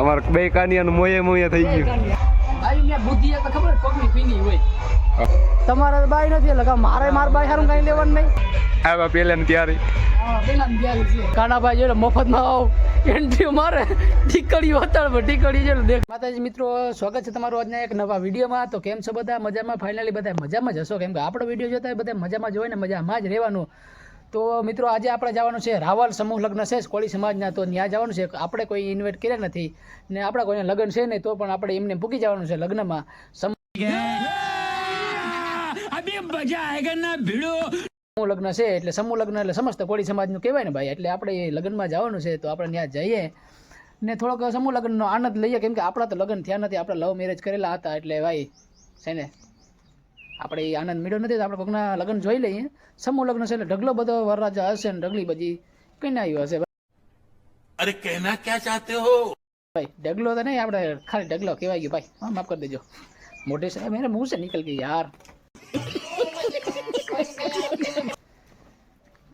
અમાર બે કાનિયાનું મોયે મોયે થઈ ગયું. ભાઈ ને બુદ્ધિ તો ખબર પગની પીની હોય. તમારા બાઈ નથી એટલે મારે માર બાઈ હારું કઈ લેવાનું નહીં. આવા પેલાની તૈયારી. કાનાભાઈ જોડે મફતમાં આવ એન્ટ્રી મારે ટીકડી વતાડ ટીકડી છે દેખ. માતાજી મિત્રો, સ્વાગત છે તમારું આજના એક નવા વિડીયોમાં. તો કેમ છો બધા? મજામાં? ફાઇનલી બધા મજામાં જ હશો, કેમ કે આપણો વિડીયો જોતા બધા મજામાં જ હોય ને મજામાં જ રહેવાનું. તો મિત્રો આજે આપણે જવાનું છે રાવલ સમૂહ લગ્ન છે કોળી સમાજના, તો ત્યાં જવાનું છે. આપણે કોઈ ઇન્વાઇટ કર્યા નથી ને આપણા કોઈને લગ્ન છે નહીં, તો પણ આપણે એમને પૂકી જવાનું છે લગ્નમાં. સમૂહ લગ્ન છે એટલે સમૂહ લગ્ન એટલે સમસ્ત કોળી સમાજનું કહેવાય ને ભાઈ, એટલે આપણે એ લગ્નમાં જવાનું છે. તો આપણે ત્યાં જઈએ ને થોડોક સમૂહ લગ્નનો આનંદ લઈએ, કેમ કે આપણા તો લગ્ન થયા નથી, આપણે લવ મેરેજ કરેલા હતા. એટલે ભાઈ છે ને આપણે એ આનંદ મેળ્યો નથી, તો આપણે કોઈકના લગ્ન જોઈ લઈએ. સમૂહ લગ્ન છે એટલે ઢગલો બધો વરરાજા હશે ને ઢગલી બધી કઈ આવ્યું હશે. અરે કહેના ક્યાં ચાહતે હો ભાઈ? ઢગલો તો નહીં, આપણે ખાલી ઢગલો કહેવાય ગયો ભાઈ. હા, માફ કરી દેજો. મોઢે છે મેરે મુંહ से निकल गई यार.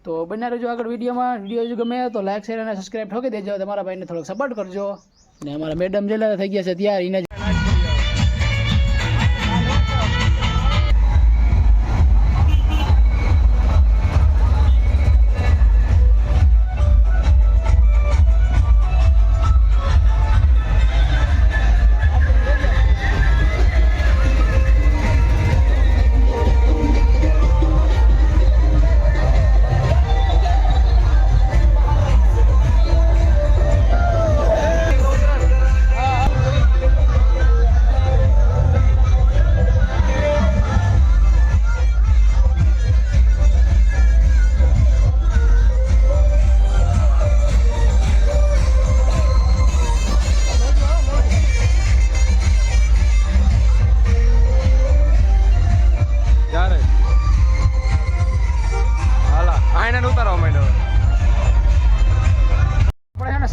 તો બન્યા રહેજો આગળ વિડીયોમાં. વિડીયો જો ગમે તો લાઈક શેર અને સબસ્ક્રાઈબ ઠોકી દેજો. તમારા ભાઈને થોડોક સપોર્ટ કરજો. ને અમારા મેડમ જેલા થઈ ગયા છે ત્યાર એને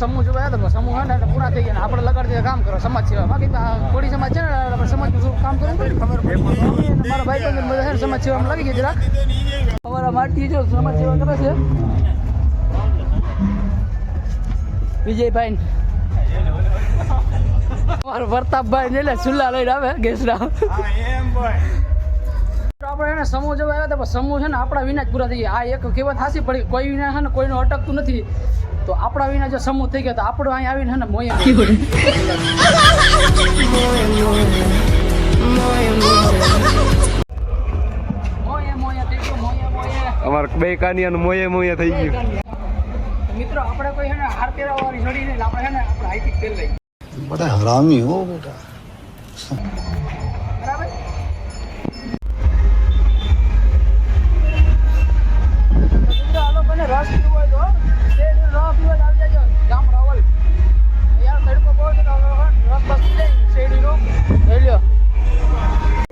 સમૂહ જોવા તો સમૂહ હે ને પૂરા થઈ ગયા. આપણે લગાડી કામ કરો સમાજ સેવામાં, કે કોળી સમાજ છે ને આપણે સમાજનું કામ કરવું પડે. ખબર મારા ભાઈ બંધ બધા છે ને સમાજ સેવામાં લાગી ગયા જરાક. અમારા માટી જો સમાજ સેવા કરે છે વિજયભાઈ, અમારો પ્રતાપભાઈ ને એટલે ચૂલા લઈને આવે ગેસના. આપણે એને સમૂહ જોવા આવ્યા હતા, સમૂહ છે ને આપણા વિના જ પૂરા થઈ ગયા. આ એક કહેવત હાસી પડી, કોઈ વિના છે ને કોઈનું અટકતું નથી. તો આપણા વિના જો સમૂહ થઈ ગયો તો આપણો અહીં આવીને છે ને મોયા અમાર બે કાનિયાનું મોયે મોયે થઈ ગયું. મિત્રો આપણે કોઈ છે ને હાર પહેરાવાળી જોડી નહીં, આપણે છે ને આપણે હાઈટી પહેર લઈએ. બડા હરામી હો બેટા. બરાબર. હાલો બને રસ પીવો હોય તો રસ પીવા આવી જાય ગામ રાવલ. યાર તડકો બહુ છે, રસ બસ લઈ શેરડીનો લઈ લ્યો.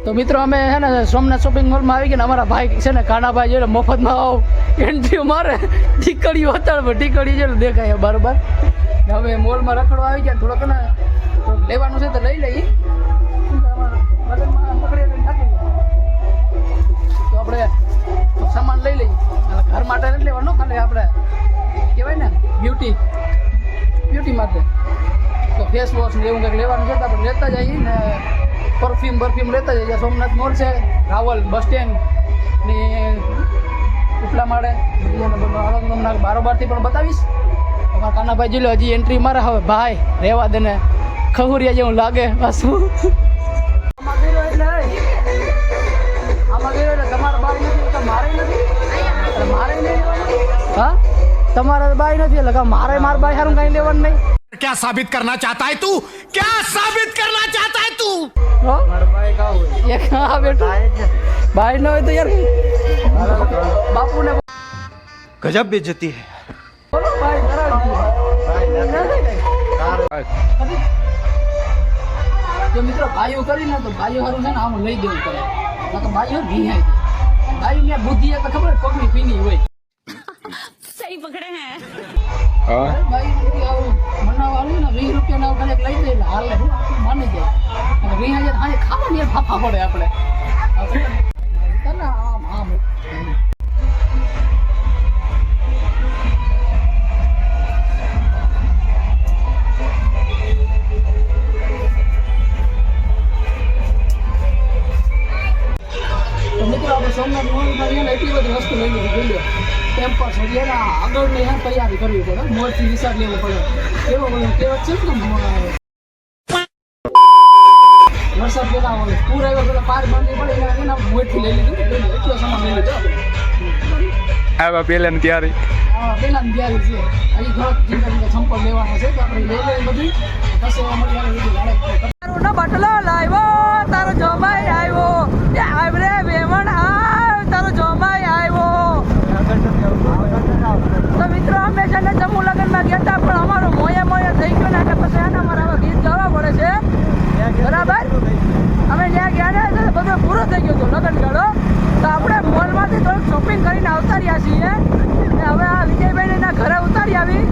તો મિત્રો અમે છે ને સોમનાથ શોપિંગ મોલમાં આવી ગયા ને અમારા ભાઈ છે ને કાનાભાઈ જોડે મફતમાં આવ એન્ટ્રી મારે ટીકડી વતાડ ટીકડી છે દેખાય બરાબર. હવે મોલમાં રખડવા આવી ગયા, થોડોક ને લેવાનું છે તો લઈ લઈએ. તો આપણે સામાન લઈ લઈએ. ઘર માટે નથી લેવાનું, ખાલી આપણે કહેવાય ને બ્યુટી માટે. તો ફેસ વોશ ને એવું કંઈક લેવાનું છે તો આપણે લેતા જઈએ ને પરફ્યુમ લેતા જઈએ. સોમનાથ મોલ છે રાવલ બસ સ્ટેન્ડ ને ઉપલા માળે બારોબારથી પણ બતાવીશ. અમારા કાનાભાઈ જોઈ લો હજી એન્ટ્રી મારે. હવે ભાઈ રહેવા દે ને, ખહુરિયા જેવું લાગે પાછું. આમાં ગયો એટલે તમારા બાઈ નથી તો મારે નથી, મારે નહીં. હા, તમારા બાઈ નથી એટલે મારે માર બાઈ સારું કઈ લેવાનું નહીં. क्या साबित करना चाहता है तू? क्या साबित करना चाहता है तू? बाई न हो तो यार बापू ने गजब बेइज्जती है. बोलो भाई जो मित्रों भाईओ करी ना तो भाईओ हारू है ना आम लई देવું પડે. તો ભાઈઓ ભીહાઈ ભાઈઓ ને બુદ્ધિ તો ખબર પગની પીની હોય. सही पकड़े हैं. હા ભાઈ આવું મનાવાનું ને 20 રૂપિયા ના કલેક લઈ દે હાલ માની જાય. 20000 આજે ખાવાની ફાફા પડે આપણે. આમ આમ તૈયારી કરવી પડે, મોરથી રિસાર્જ લેવું પડે. એવો બધો કહેવત છે ને વરસાદ પહેલા હોય પૂર આવ્યો પેલા પાર બાંધવી પડે એના મોરથી લઈ લીધું એટલો સામાન લઈ લીધો. આવા પેલા ને ત્યારે હા પહેલાની તૈયારી છે. હજી થોડાક ચિંતા સંપલ લેવાનો છે તો આપણે લઈ લઈએ બધી પછી મળી આવે બધું બટલો લાવ્યો તારો જમાઈ આવ્યો એ આવરે વેમણ આવ તારો જમાઈ આવ્યો. તો મિત્રો અમે છે ને જમ્મુ લગ્નમાં ગયા હતા પણ અમારો મોયે થઈ ગયો ને એટલે પછી આના અમારે આવા ગીત ગાવા પડે છે બરાબર. અમે ત્યાં ગયા ને એટલે બધો પૂરો થઈ ગયો હતો લગ્ન ગાળો. તો આપણે મોલમાંથી થોડુંક શોપિંગ કરીને આવતા રહ્યા છીએ ને હવે આ વિજયભાઈના ઘરે ઉતારી આવી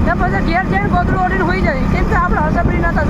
ને પછી ઘેર જઈને ગોદડું ઓઢીને હોઈ જાય કેમ કે આપણે હસબડી નતા